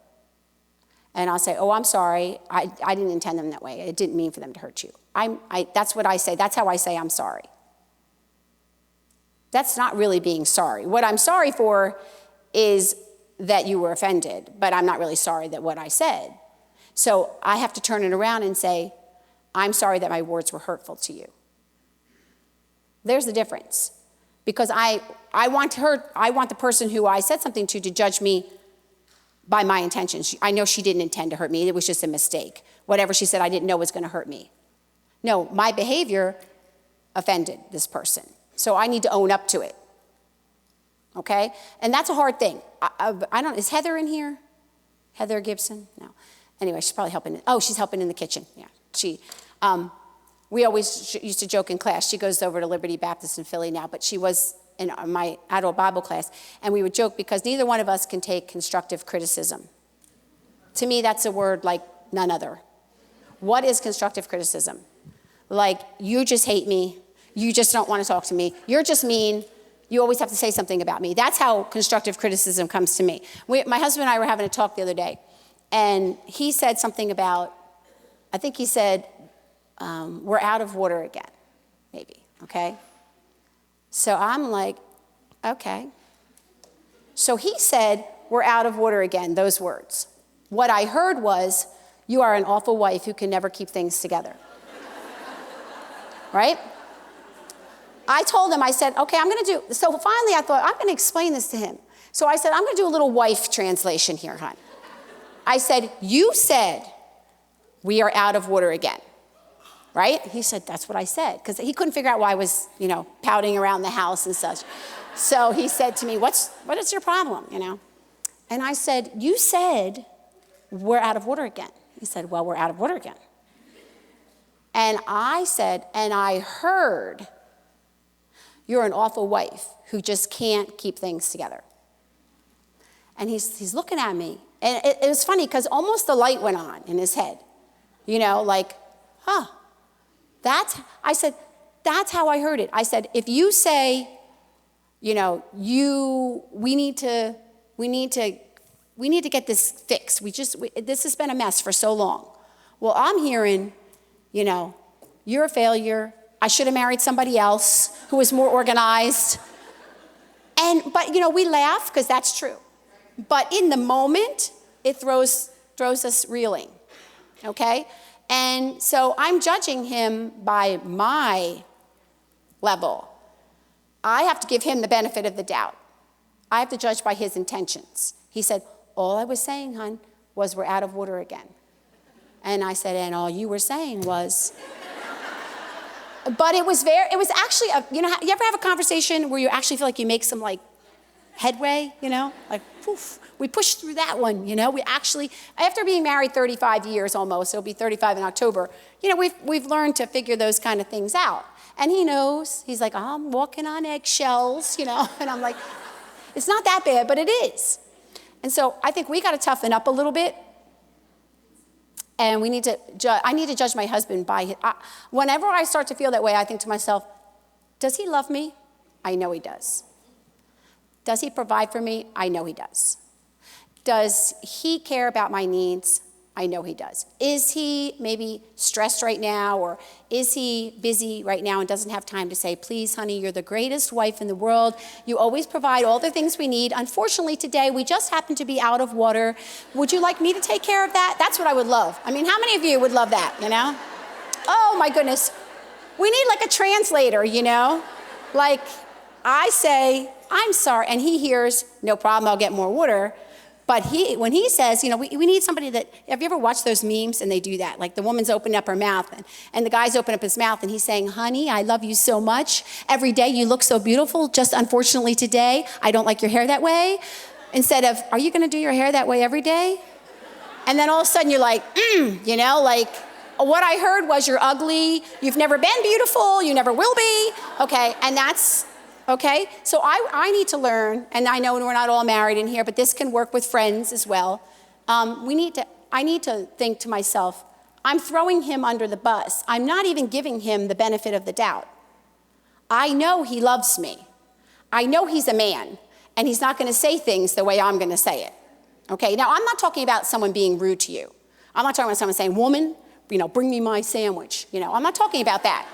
And I'll say, oh, I'm sorry. I didn't intend them that way. I didn't mean for them to hurt you. That's what I say. That's how I say I'm sorry. That's not really being sorry. What I'm sorry for is that you were offended, but I'm not really sorry that what I said. So I have to turn it around and say, I'm sorry that my words were hurtful to you. There's the difference. Because I want the person who I said something to judge me by my intentions. I know she didn't intend to hurt me. It was just a mistake. Whatever she said, I didn't know was going to hurt me. No, my behavior offended this person. So I need to own up to it. Okay? And that's a hard thing. Is Heather in here? Heather Gibson? No. Anyway, she's probably helping. Oh, she's helping in the kitchen. Yeah. We always used to joke in class. She goes over to Liberty Baptist in Philly now, but she was in my adult Bible class, and we would joke because neither one of us can take constructive criticism. To me, that's a word like none other. What is constructive criticism? Like, you just hate me. You just don't want to talk to me. You're just mean. You always have to say something about me. That's how constructive criticism comes to me. My husband and I were having a talk the other day, and he said something about I think he said, we're out of water again, maybe, okay? So I'm like, okay. So he said, we're out of water again, those words. What I heard was, you are an awful wife who can never keep things together. Right? I told him, I said, okay, so finally I thought, I'm gonna explain this to him. So I said, I'm gonna do a little wife translation here, hon. I said, you said, we are out of water again, right? He said, that's what I said, because he couldn't figure out why I was, pouting around the house and such. So he said to me, what is your problem, And I said, you said, we're out of water again. He said, well, we're out of water again. And I said, and I heard, you're an awful wife who just can't keep things together. And he's looking at me. And it was funny because almost the light went on in his head. Like, I said, that's how I heard it. I said, if you say, we need to get this fixed. This has been a mess for so long. Well, I'm hearing, you're a failure. I should have married somebody else who was more organized. But we laugh because that's true. But in the moment, it throws us reeling, okay? And so I'm judging him by my level. I have to give him the benefit of the doubt. I have to judge by his intentions. He said, all I was saying, hon, was we're out of water again. And I said, and all you were saying was... But it was actually, you ever have a conversation where you actually feel like you make some headway, like poof, we pushed through that one, we actually, after being married 35 years almost, it'll be 35 in October, we've learned to figure those kind of things out. And he knows, he's like, oh, I'm walking on eggshells, and I'm like, it's not that bad, but it is. And so I think we got to toughen up a little bit. And I need to judge my husband by whenever I start to feel that way, I think to myself, does he love me? I know he does. Does he provide for me? I know he does. Does he care about my needs? I know he does. Is he maybe stressed right now, or is he busy right now and doesn't have time to say, please, honey, you're the greatest wife in the world. You always provide all the things we need. Unfortunately, today, we just happen to be out of water. Would you like me to take care of that? That's what I would love. I mean, how many of you would love that, Oh, my goodness. We need a translator, Like, I say, I'm sorry, and he hears, no problem, I'll get more water. But when he says, we need somebody that, have you ever watched those memes and they do that? Like the woman's opening up her mouth and the guy's opening up his mouth and he's saying, honey, I love you so much. Every day you look so beautiful. Just unfortunately today, I don't like your hair that way. Instead of, are you going to do your hair that way every day? And then all of a sudden you're like, what I heard was you're ugly. You've never been beautiful. You never will be. Okay, and that's... Okay, so I need to learn, and I know we're not all married in here, but this can work with friends as well. I need to think to myself, I'm throwing him under the bus. I'm not even giving him the benefit of the doubt. I know he loves me. I know he's a man, and he's not going to say things the way I'm going to say it. Okay, now I'm not talking about someone being rude to you. I'm not talking about someone saying, woman, bring me my sandwich. I'm not talking about that.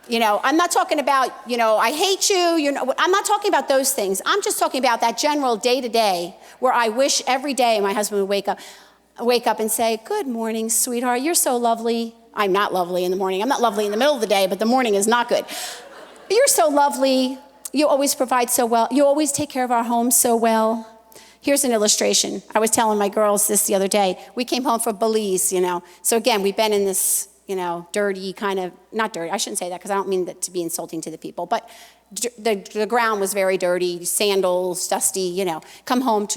I'm not talking about, I hate you, I'm not talking about those things. I'm just talking about that general day-to-day where I wish every day my husband would wake up and say, good morning, sweetheart, you're so lovely. I'm not lovely in the morning. I'm not lovely in the middle of the day, but the morning is not good. You're so lovely. You always provide so well. You always take care of our home so well. Here's an illustration. I was telling my girls this the other day. We came home from Belize, So again, we've been in this dirty kind of, not dirty, I shouldn't say that because I don't mean that to be insulting to the people, but the ground was very dirty, sandals, dusty, come home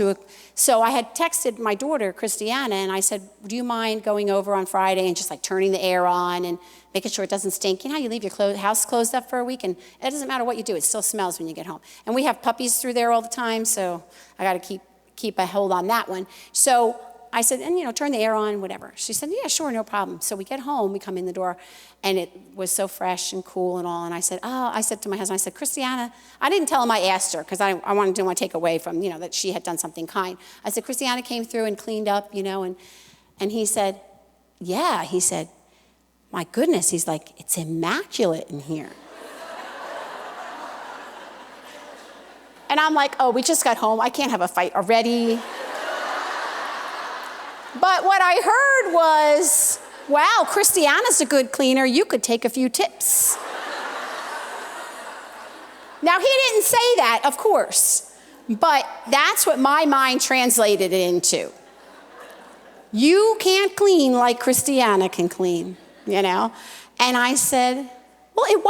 so I had texted my daughter, Christiana, and I said, do you mind going over on Friday and just turning the air on and making sure it doesn't stink? You know how you leave your house closed up for a week and it doesn't matter what you do, it still smells when you get home. And we have puppies through there all the time, so I got to keep a hold on that one. So I said, and turn the air on, whatever. She said, yeah, sure, no problem. So we get home, we come in the door, and it was so fresh and cool and all. And I said to my husband, I said, Christiana, I didn't tell him I asked her because I didn't want to take away from, that she had done something kind. I said, Christiana came through and cleaned up, and he said, yeah. He said, my goodness. He's like, it's immaculate in here. And I'm like, oh, we just got home. I can't have a fight already. But what I heard was, wow, Christiana's a good cleaner. You could take a few tips. Now, he didn't say that, of course, but that's what my mind translated it into. You can't clean like Christiana can clean, you know? And I said, well, it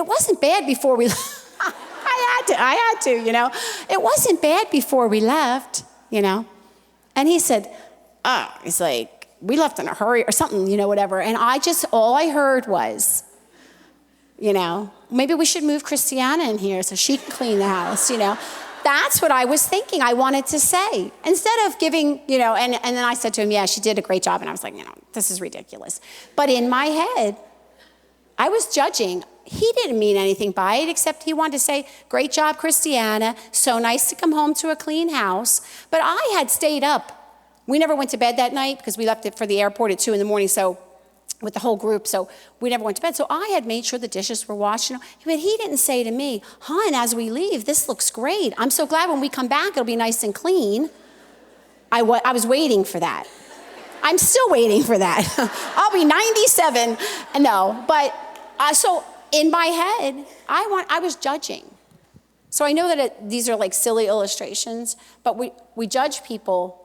wasn't bad before we I had to, you know? It wasn't bad before we left, you know? And he said, he's like, we left in a hurry or something, you know, whatever. And all I heard was, you know, maybe we should move Christiana in here so she can clean the house, you know. That's what I was thinking I wanted to say. Instead of giving, you know, and then I said to him, yeah, she did a great job. And I was like, you know, this is ridiculous. But in my head, I was judging. He didn't mean anything by it, except he wanted to say, great job, Christiana. So nice to come home to a clean house. But I had stayed up. We never went to bed that night because we left it for the airport at 2 a.m, so with the whole group, so we never went to bed. So I had made sure the dishes were washed. But he didn't say to me, hon, as we leave, this looks great. I'm so glad when we come back, it'll be nice and clean. I was waiting for that. I'm still waiting for that. I'll be 97. No, but so in my head, I was judging. So I know that these are like silly illustrations, but we judge people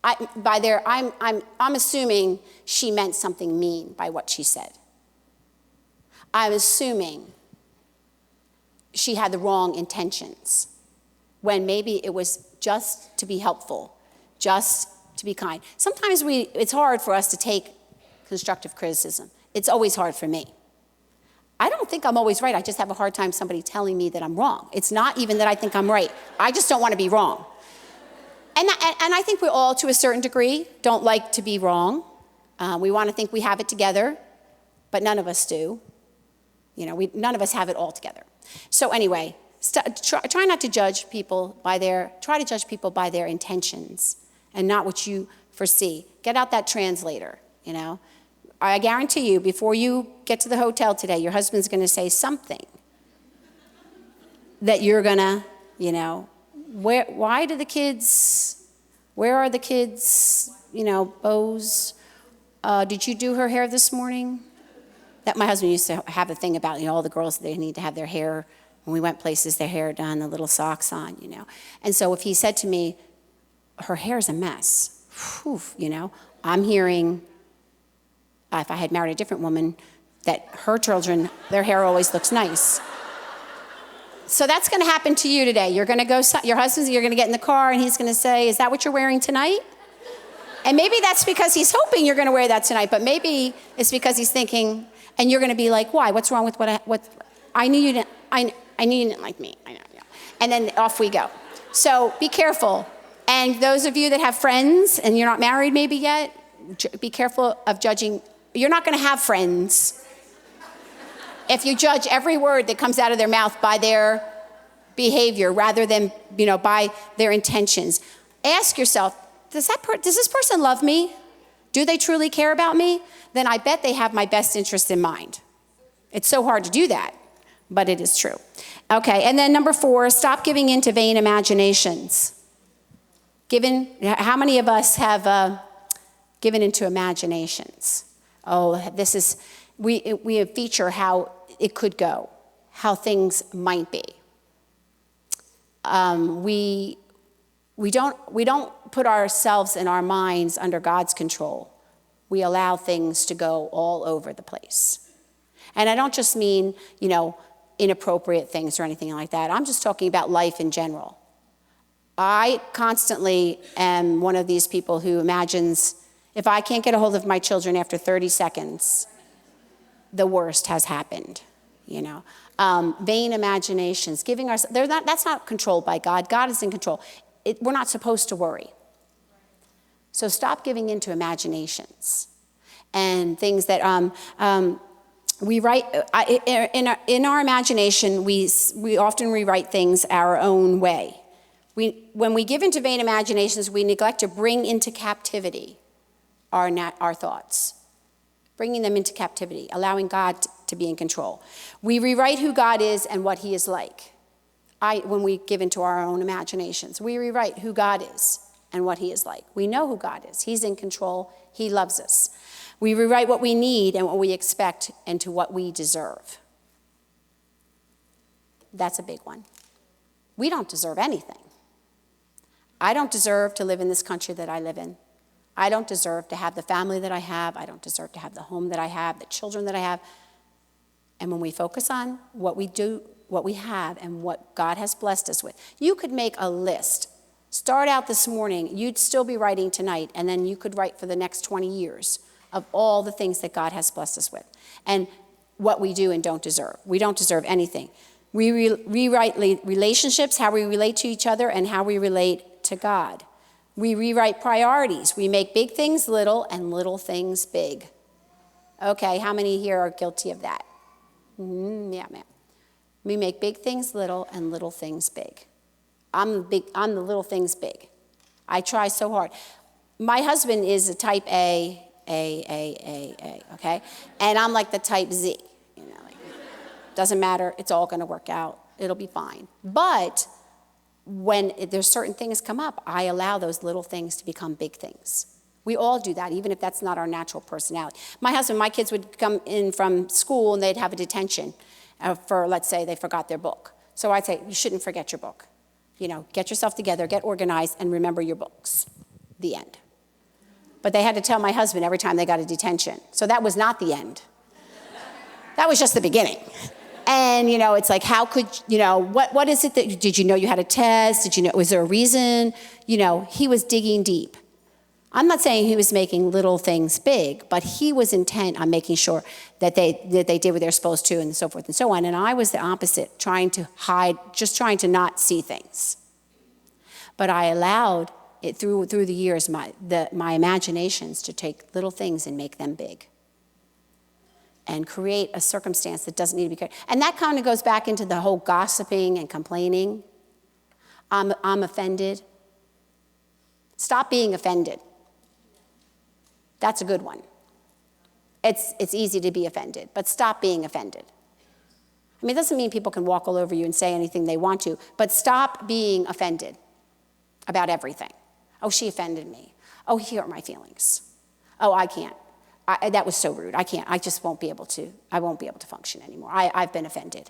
I'm assuming she meant something mean by what she said. I'm assuming she had the wrong intentions when maybe it was just to be helpful, just to be kind. Sometimes it's hard for us to take constructive criticism. It's always hard for me. I don't think I'm always right. I just have a hard time somebody telling me that I'm wrong. It's not even that I think I'm right. I just don't want to be wrong. And I think we all, to a certain degree, don't like to be wrong. We want to think we have it together, but none of us do. You know, none of us have it all together. So anyway, try not to judge people try to judge people by their intentions and not what you foresee. Get out that translator, you know. I guarantee you, before you get to the hotel today, your husband's going to say something that you're going to, you know, where are the kids, you know, Bose? Did you do her hair this morning? That my husband used to have a thing about, you know, all the girls, they need to have their hair, when we went places, their hair done, the little socks on, you know. And so if he said to me, her hair's a mess, whew, you know, I'm hearing, if I had married a different woman, that her children, their hair always looks nice. So that's going to happen to you today. You're going to go, you're going to get in the car and he's going to say, is that what you're wearing tonight? And maybe that's because he's hoping you're going to wear that tonight, but maybe it's because he's thinking, and you're going to be like, why? What's wrong with what I knew you didn't like me. I know. And then off we go. So be careful. And those of you that have friends and you're not married maybe yet, be careful of judging. You're not going to have friends if you judge every word that comes out of their mouth by their behavior rather than, you know, by their intentions. Ask yourself, does this person love me? Do they truly care about me? Then I bet they have my best interest in mind. It's so hard to do that, but it is true. Okay, and then number 4, stop giving in to vain imaginations. How many of us have given into imaginations? Oh, this is, we feature how it could go, how things might be. We don't put ourselves and our minds under God's control. We allow things to go all over the place. And I don't just mean, you know, inappropriate things or anything like that. I'm just talking about life in general. I constantly am one of these people who imagines if I can't get a hold of my children after 30 seconds, the worst has happened, you know. Vain imaginations, that's not controlled by God. God is in control. We're not supposed to worry. So stop giving in to imaginations and things that we write. In our imagination, we often rewrite things our own way. When we give into vain imaginations, we neglect to bring into captivity our thoughts, bringing them into captivity, allowing God to be in control. We rewrite who God is and what he is like. When we give into our own imaginations, we rewrite who God is and what he is like. We know who God is. He's in control. He loves us. We rewrite what we need and what we expect into what we deserve. That's a big one. We don't deserve anything. I don't deserve to live in this country that I live in. I don't deserve to have the family that I have. I don't deserve to have the home that I have, the children that I have. And when we focus on what we do, what we have, and what God has blessed us with, you could make a list. Start out this morning. You'd still be writing tonight, and then you could write for the next 20 years of all the things that God has blessed us with and what we do and don't deserve. We don't deserve anything. We rewrite relationships, how we relate to each other, and how we relate to God. We rewrite priorities. We make big things little and little things big. Okay, how many here are guilty of that? Yeah, ma'am. We make big things little and little things big. I'm the little things big. I try so hard. My husband is a type A, okay? And I'm like the type Z, doesn't matter, it's all gonna work out, it'll be fine. But when there's certain things come up, I allow those little things to become big things. We all do that, even if that's not our natural personality. My kids would come in from school and they'd have a detention for, let's say, they forgot their book. So I'd say, you shouldn't forget your book. Get yourself together, get organized, and remember your books. The end. But they had to tell my husband every time they got a detention. So that was not the end. That was just the beginning. And, it's like, how could, what is it that, did you know you had a test? Was there a reason? He was digging deep. I'm not saying he was making little things big, but he was intent on making sure that they did what they're supposed to and so forth and so on. And I was the opposite, trying to hide, just trying to not see things. But I allowed it through the years, my imaginations to take little things and make them big. And create a circumstance that doesn't need to be created. And that kind of goes back into the whole gossiping and complaining. I'm offended. Stop being offended. That's a good one. It's easy to be offended, but stop being offended. I mean, it doesn't mean people can walk all over you and say anything they want to, but stop being offended about everything. Oh, she offended me. Oh, he hurt my feelings. Oh, I can't. That was so rude. I can't. I just won't be able to. I won't be able to function anymore. I've been offended.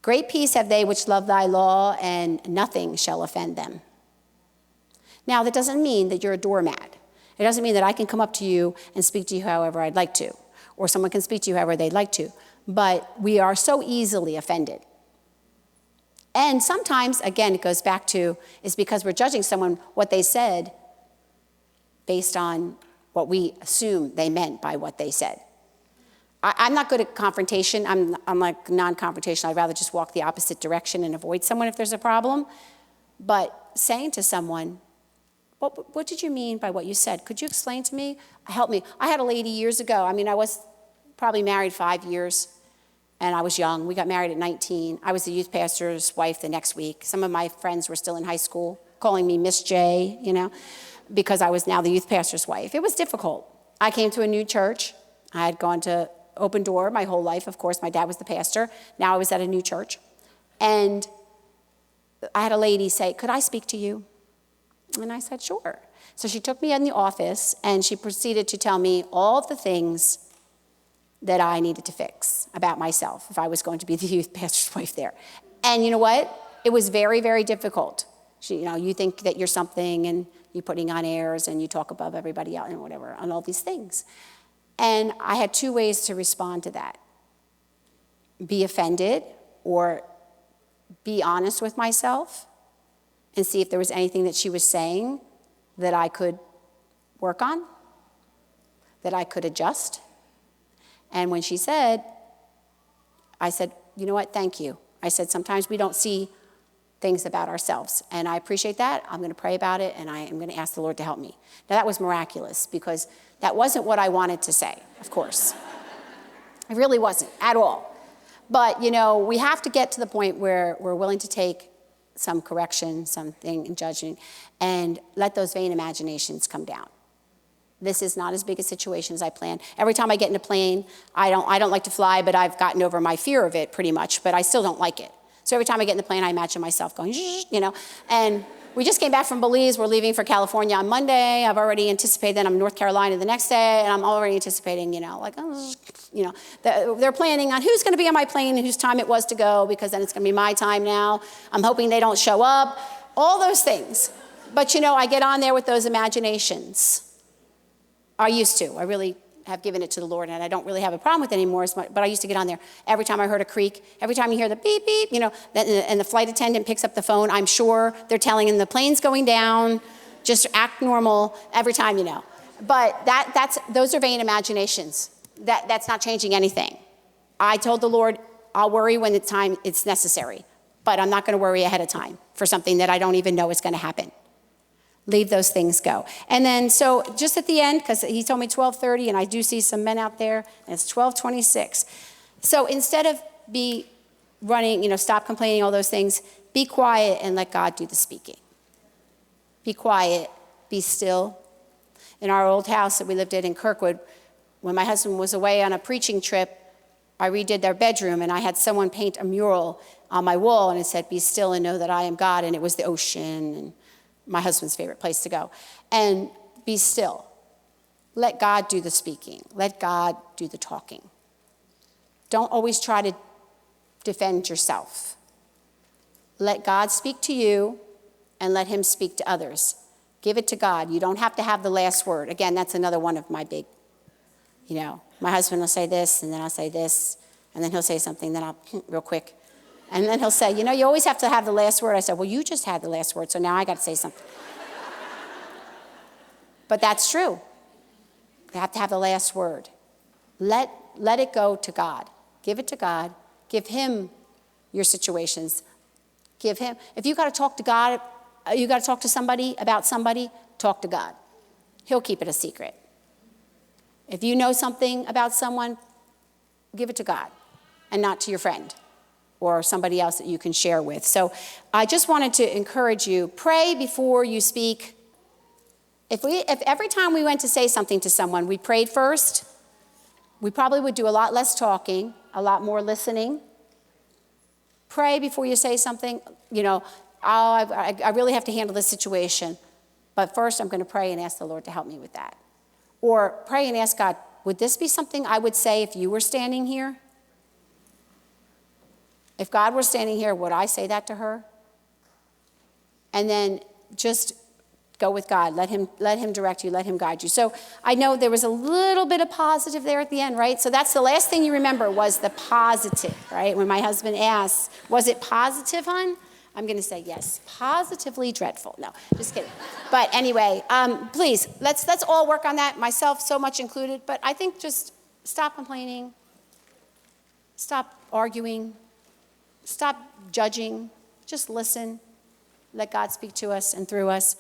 Great peace have they which love thy law, and nothing shall offend them. Now, that doesn't mean that you're a doormat. It doesn't mean that I can come up to you and speak to you however I'd like to, or someone can speak to you however they'd like to. But we are so easily offended. And sometimes, again, it goes back to, it's because we're judging someone what they said based on what we assume they meant by what they said. I'm not good at confrontation. I'm like non-confrontational. I'd rather just walk the opposite direction and avoid someone if there's a problem. But saying to someone, what did you mean by what you said? Could you explain to me? Help me. I had a lady years ago. I was probably married 5 years, and I was young. We got married at 19. I was the youth pastor's wife the next week. Some of my friends were still in high school, calling me Miss J, because I was now the youth pastor's wife. It was difficult. I came to a new church. I had gone to Open Door my whole life, of course. My dad was the pastor. Now I was at a new church. And I had a lady say, could I speak to you? And I said, sure. So she took me in the office, and she proceeded to tell me all the things that I needed to fix about myself if I was going to be the youth pastor's wife there. And you know what? It was very, very difficult. You think that you're something, and you're putting on airs, and you talk above everybody else and whatever, and all these things. And I had two ways to respond to that. Be offended or be honest with myself and see if there was anything that she was saying that I could work on, that I could adjust. And when she said, I said, you know what, thank you. I said, sometimes we don't see things about ourselves, and I appreciate that. I'm going to pray about it, and I am going to ask the Lord to help me. Now, that was miraculous, because that wasn't what I wanted to say, of course. It really wasn't at all. But, we have to get to the point where we're willing to take some correction, something in judgment, and let those vain imaginations come down. This is not as big a situation as I planned. Every time I get in a plane, I don't like to fly, but I've gotten over my fear of it pretty much, but I still don't like it. So every time I get in the plane, I imagine myself going, you know, and we just came back from Belize. We're leaving for California on Monday. I've already anticipated that I'm in North Carolina the next day, and I'm already anticipating, you know, like, you know, they're planning on who's going to be on my plane and whose time it was to go, because then it's going to be my time now. I'm hoping they don't show up, all those things. But, you know, I get on there with those imaginations. I used to. I really have given it to the Lord, and I don't really have a problem with it anymore as much, but I used to get on there. Every time I heard a creak, every time you hear the beep, beep, you know, and the flight attendant picks up the phone, I'm sure they're telling him the plane's going down, just act normal every time, you know. But those are vain imaginations. That's not changing anything. I told the Lord, I'll worry when it's necessary, but I'm not going to worry ahead of time for something that I don't even know is going to happen. Leave those things go. And then, so just at the end, because he told me 12:30, and I do see some men out there, and it's 12:26. So instead of be running, you know, stop complaining, all those things, be quiet and let God do the speaking. Be quiet, be still. In our old house that we lived in Kirkwood, when my husband was away on a preaching trip, I redid their bedroom, and I had someone paint a mural on my wall, and it said, "Be still and know that I am God," and it was the ocean, and my husband's favorite place to go. And be still. Let God do the speaking. Let God do the talking. Don't always try to defend yourself. Let God speak to you and let him speak to others. Give it to God. You don't have to have the last word. Again, that's another one of my big, you know, my husband will say this, and then I'll say this, and then he'll say something, then I'll, real quick. And then he'll say, you know, you always have to have the last word. I said, well, you just had the last word, so now I got to say something. But that's true. You have to have the last word. Let it go to God. Give it to God. Give him your situations. Give him. If you got to talk to God, you got to talk to somebody about somebody, talk to God. He'll keep it a secret. If you know something about someone, give it to God and not to your friend or somebody else that you can share with. So I just wanted to encourage you, pray before you speak. If every time we went to say something to someone, we prayed first, we probably would do a lot less talking, a lot more listening. Pray before you say something. You know, I really have to handle this situation, but first I'm going to pray and ask the Lord to help me with that. Or pray and ask God, would this be something I would say if you were standing here? If God were standing here, would I say that to her? And then just go with God. Let him direct you. Let him guide you. So I know there was a little bit of positive there at the end, right? So that's the last thing you remember was the positive, right? When my husband asks, was it positive, hon? I'm going to say yes. Positively dreadful. No, just kidding. But anyway, please, let's all work on that, myself so much included. But I think just stop complaining. Stop arguing. Stop judging. Just listen. Let God speak to us and through us.